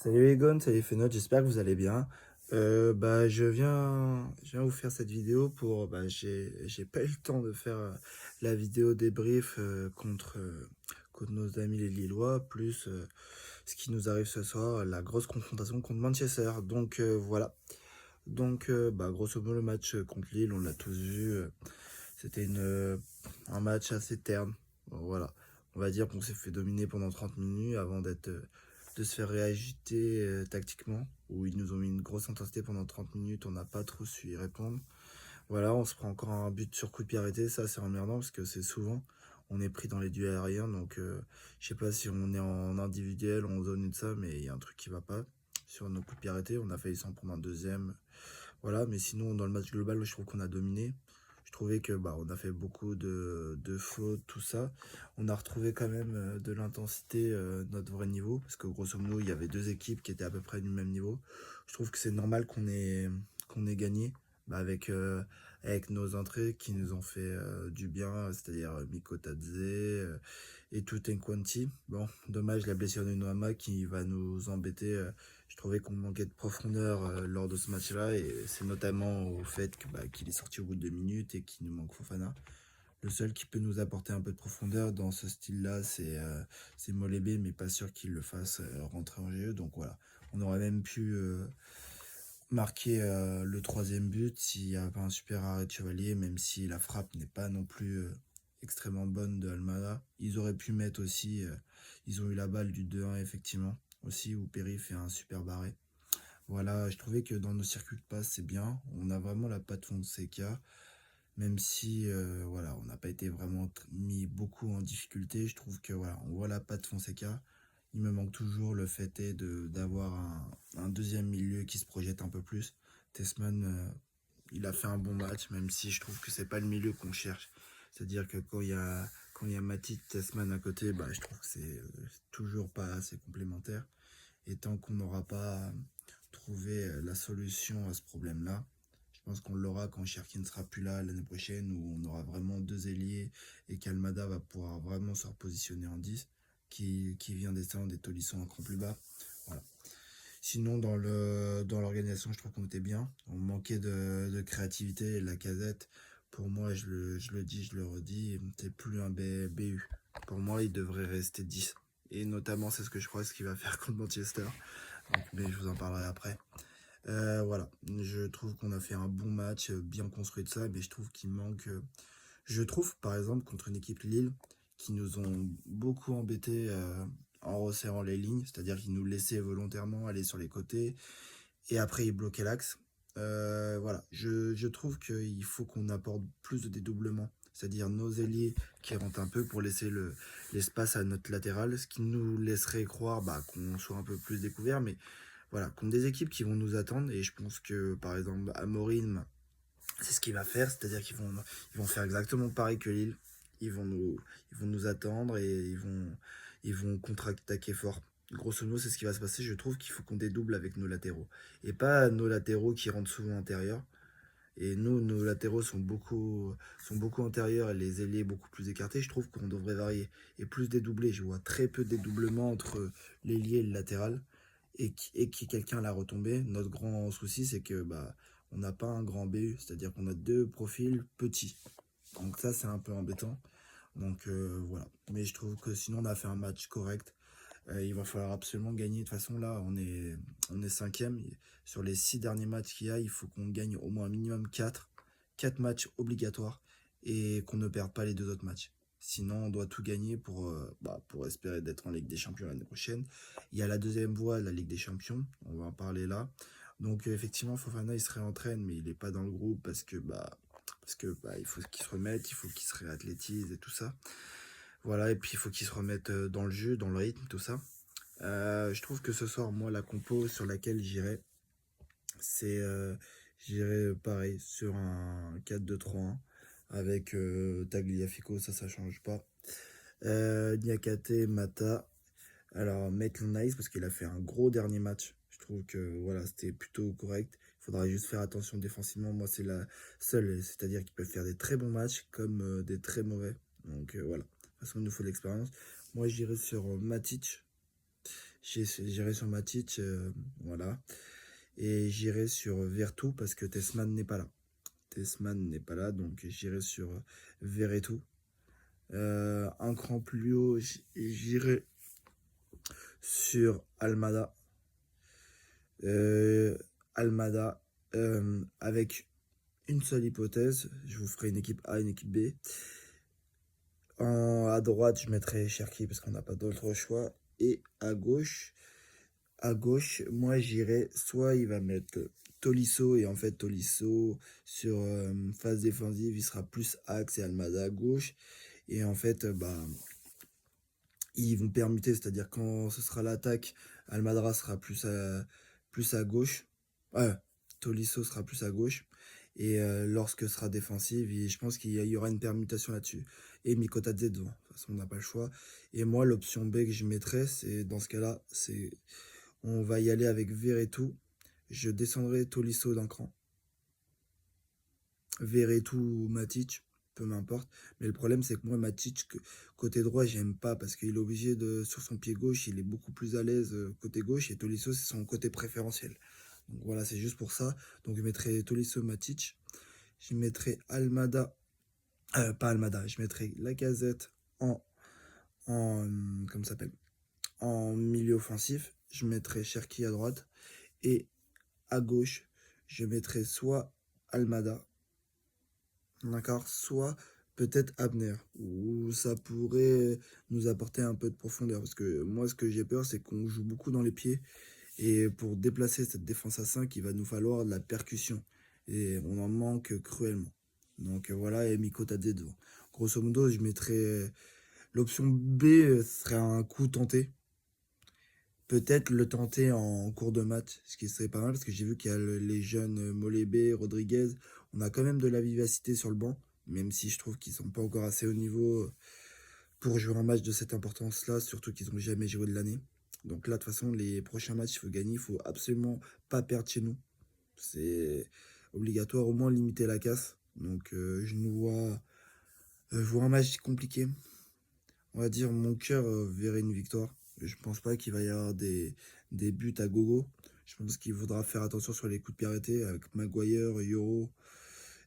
Salut les gones, salut les Fenotes, j'espère que vous allez bien. Je viens vous faire cette vidéo pour, j'ai pas eu le temps de faire la vidéo débrief contre nos amis les Lillois, plus ce qui nous arrive ce soir, la grosse confrontation contre Manchester. Voilà. Grosso modo, le match contre Lille, on l'a tous vu, c'était un match assez terne. Bon, voilà. On va dire qu'on s'est fait dominer pendant 30 minutes avant de se faire réagiter tactiquement, où ils nous ont mis une grosse intensité pendant 30 minutes, on n'a pas trop su y répondre. Voilà, on se prend encore un but sur coup de pied arrêté, ça c'est emmerdant parce que c'est souvent, on est pris dans les duels aériens, je sais pas si on est en individuel, en zone ou de ça, mais il y a un truc qui va pas. Sur nos coups de pied arrêtés, on a failli s'en prendre un deuxième. Voilà, mais sinon, dans le match global, je trouve qu'on a dominé. Je trouvais que on a fait beaucoup de fautes, tout ça. On a retrouvé quand même de l'intensité, notre vrai niveau, parce que grosso modo, il y avait deux équipes qui étaient à peu près du même niveau. Je trouve que c'est normal qu'on ait gagné avec nos entrées qui nous ont fait du bien, c'est-à-dire Miko Tadze et tout Nkwanti. Bon, dommage la blessure de Noama qui va nous embêter. Je trouvais qu'on manquait de profondeur lors de ce match-là et c'est notamment au fait qu'il est sorti au bout de 2 minutes et qu'il nous manque Fofana. Le seul qui peut nous apporter un peu de profondeur dans ce style-là, c'est Molébé, mais pas sûr qu'il le fasse rentrer en jeu. Donc voilà, on aurait même pu marquer le troisième but s'il n'y a pas un super arrêt de Chevalier, même si la frappe n'est pas non plus extrêmement bonne de Almada. Ils auraient pu mettre aussi, ils ont eu la balle du 2-1 effectivement, aussi où Perry fait un super barré. Voilà, je trouvais que dans nos circuits de passe, c'est bien. On a vraiment la patte Fonseca, même si voilà, on n'a pas été vraiment mis beaucoup en difficulté. Je trouve que voilà, on voit la patte Fonseca. Il me manque toujours le fait est d'avoir un deuxième milieu qui se projette un peu plus. Tessman, il a fait un bon match, même si je trouve que c'est pas le milieu qu'on cherche. C'est-à-dire que quand il y a Matip, Tessman à côté, je trouve que c'est toujours pas assez complémentaire. Et tant qu'on n'aura pas trouvé la solution à ce problème-là, je pense qu'on l'aura quand Cherki ne sera plus là l'année prochaine, où on aura vraiment deux ailiers et qu'Almada va pouvoir vraiment se repositionner en 10, qui vient descendre et Tolisso un cran plus bas. Voilà. Sinon, dans l'organisation, je trouve qu'on était bien. On manquait de créativité. Et la Casette, pour moi, je le dis, je le redis, c'est plus un BU. Pour moi, il devrait rester 10. Et notamment, c'est ce que je crois ce qu'il va faire contre Manchester. Mais je vous en parlerai après. Voilà, je trouve qu'on a fait un bon match, bien construit de ça, mais je trouve qu'il manque. Je trouve, par exemple, contre une équipe Lille, qui nous ont beaucoup embêtés en resserrant les lignes, c'est-à-dire qu'ils nous laissaient volontairement aller sur les côtés, et après ils bloquaient l'axe. Voilà, je trouve qu'il faut qu'on apporte plus de dédoublement, c'est-à-dire nos ailiers qui rentrent un peu pour laisser l'espace à notre latéral, ce qui nous laisserait croire qu'on soit un peu plus découvert, mais voilà, contre des équipes qui vont nous attendre, et je pense que par exemple Amorim, c'est ce qu'il va faire, c'est-à-dire qu'ils vont faire exactement pareil que Lille. Ils vont nous, ils vont nous attendre et ils vont contre-attaquer fort. Grosso modo, c'est ce qui va se passer. Je trouve qu'il faut qu'on dédouble avec nos latéraux. Et pas nos latéraux qui rentrent souvent intérieurs. Et nous, nos latéraux sont beaucoup antérieurs et les ailiers beaucoup plus écartés. Je trouve qu'on devrait varier et plus dédoubler. Je vois très peu de dédoublement entre l'ailier et le latéral et qui quelqu'un l'a retombé. Notre grand souci, c'est que on n'a pas un grand BU, c'est-à-dire qu'on a deux profils petits. Donc ça, c'est un peu embêtant. Voilà. Mais je trouve que sinon, on a fait un match correct. Il va falloir absolument gagner. De toute façon, là, on est cinquième. Sur les 6 derniers matchs qu'il y a, il faut qu'on gagne au moins un minimum 4. 4 matchs obligatoires et qu'on ne perde pas les deux autres matchs. Sinon, on doit tout gagner pour espérer d'être en Ligue des Champions l'année prochaine. Il y a la deuxième voie, la Ligue des Champions. On va en parler là. Effectivement, Fofana, il se réentraîne, mais il n'est pas dans le groupe parce que il faut qu'il se remette, il faut qu'il se réathlétise et tout ça. Voilà, et puis il faut qu'il se remette dans le jeu, dans le rythme, tout ça. Je trouve que ce soir, moi, la compo sur laquelle j'irai pareil sur un 4-2-3-1 avec Tagliafico, ça change pas. Niakate, Mata. Alors, Maitland Nice, parce qu'il a fait un gros dernier match. Je trouve que voilà, c'était plutôt correct. Il faudra juste faire attention défensivement. Moi, c'est la seule, c'est-à-dire qu'il peut faire des très bons matchs comme des très mauvais. Voilà. De toute façon, il nous faut de l'expérience. Moi, j'irai sur Matic J'irai sur Matic, voilà. Et j'irai sur Vertou parce que Tessman n'est pas là. Tessman n'est pas là, donc j'irai sur Verretou. Un cran plus haut, j'irai sur Almada. Euh, Almada, avec une seule hypothèse, je vous ferai une équipe A, une équipe B. À droite, je mettrai Cherki parce qu'on n'a pas d'autre choix. Et à gauche, moi j'irai, soit il va mettre Tolisso, et en fait Tolisso sur phase défensive, il sera plus axe et Almada à gauche. Et en fait, bah, ils vont permuter, c'est-à-dire quand ce sera l'attaque, Almadra sera plus à gauche. Ouais, Tolisso sera plus à gauche. Et lorsque ce sera défensive, je pense qu'il y aura une permutation là-dessus. Et Mikotadze devant. De toute façon, on n'a pas le choix. Et moi, l'option B que je mettrais, c'est dans ce cas-là, c'est on va y aller avec Verretou. Je descendrai Tolisso d'un cran. Verretou ou Matic, peu m'importe. Mais le problème, c'est que moi, Matic, côté droit, j'aime pas parce qu'il est obligé de, sur son pied gauche, il est beaucoup plus à l'aise côté gauche et Tolisso, c'est son côté préférentiel. Donc voilà, c'est juste pour ça. Donc je mettrai Tolisso, Matic. Je mettrai Almada, pas Almada, je mettrai Lacazette comme ça s'appelle, en milieu offensif. Je mettrai Cherki à droite et à gauche, je mettrai soit Almada, d'accord, soit peut-être Abner, où ça pourrait nous apporter un peu de profondeur. Parce que moi, ce que j'ai peur, c'est qu'on joue beaucoup dans les pieds. Et pour déplacer cette défense à 5, il va nous falloir de la percussion. Et on en manque cruellement. Donc voilà, et Miko Tadze devant. Grosso modo, je mettrais l'option B serait un coup tenté. Peut-être le tenter en cours de match, ce qui serait pas mal, parce que j'ai vu qu'il y a les jeunes Molébé, Rodriguez. On a quand même de la vivacité sur le banc, même si je trouve qu'ils sont pas encore assez haut niveau pour jouer un match de cette importance-là, surtout qu'ils n'ont jamais joué de l'année. Donc là, de toute façon, les prochains matchs, il faut gagner, il faut absolument pas perdre chez nous. C'est obligatoire, au moins limiter la casse. Donc je vois un match compliqué. On va dire, mon cœur verrait une victoire. Je pense pas qu'il va y avoir des buts à gogo. Je pense qu'il faudra faire attention sur les coups de pied arrêtés avec Maguire, Euro.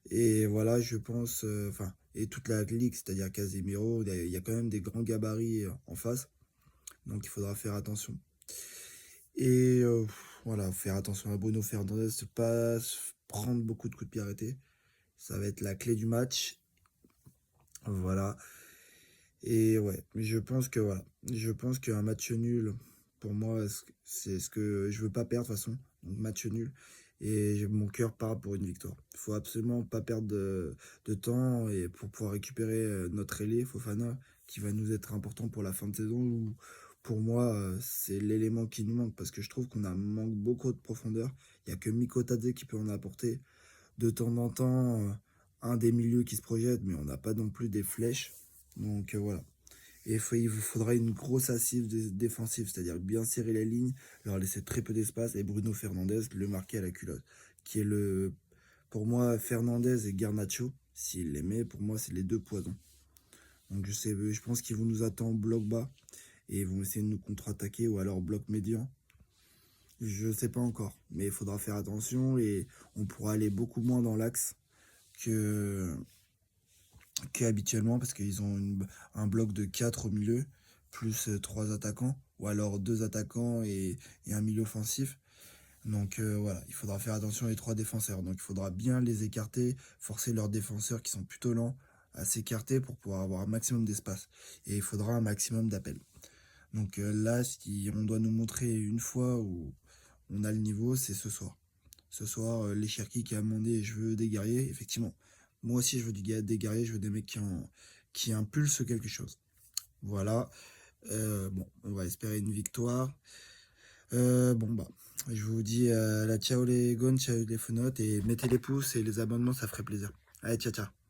Et voilà, je pense, enfin, et toute la ligue, c'est-à-dire Casemiro, il y a quand même des grands gabarits en face. Donc il faudra faire attention. Et voilà, faire attention à Bruno Fernandes, ne pas prendre beaucoup de coups de pied arrêtés. Ça va être la clé du match. Voilà. Et ouais, je pense que voilà. Je pense qu'un match nul, pour moi, c'est ce que je veux pas perdre de toute façon. Donc match nul. Et mon cœur part pour une victoire. Il faut absolument pas perdre de temps et pour pouvoir récupérer notre ailier, Fofana, qui va nous être important pour la fin de saison. Où, pour moi, c'est l'élément qui nous manque parce que je trouve qu'on a manque beaucoup de profondeur. Il n'y a que Miko Tadze qui peut en apporter. De temps en temps, un des milieux qui se projette, mais on n'a pas non plus des flèches. Donc voilà. Et il vous faudra une grosse assise défensive, c'est-à-dire bien serrer la ligne, leur laisser très peu d'espace et Bruno Fernandes le marquer à la culotte. Qui est pour moi, Fernandez et Garnacho, s'il les met, pour moi, c'est les deux poisons. Donc je pense qu'ils vont nous attendre bloc bas et ils vont essayer de nous contre-attaquer ou alors bloc médian. Je sais pas encore, mais il faudra faire attention et on pourra aller beaucoup moins dans l'axe que qu'habituellement parce qu'ils ont un bloc de 4 au milieu, plus 3 attaquants, ou alors 2 attaquants et un milieu offensif. Donc voilà, il faudra faire attention aux 3 défenseurs. Donc il faudra bien les écarter, forcer leurs défenseurs qui sont plutôt lents à s'écarter pour pouvoir avoir un maximum d'espace. Et il faudra un maximum d'appels. Donc là, si on doit nous montrer une fois où on a le niveau, c'est ce soir. Ce soir, les Cherki qui a demandé je veux des guerriers, effectivement. Moi aussi, je veux des guerriers, je veux des mecs qui impulsent quelque chose. Voilà. Bon, on va espérer une victoire. Bon, bah, je vous dis la ciao les gones, ciao les phonotes, et mettez les pouces et les abonnements, ça ferait plaisir. Allez, ciao, ciao.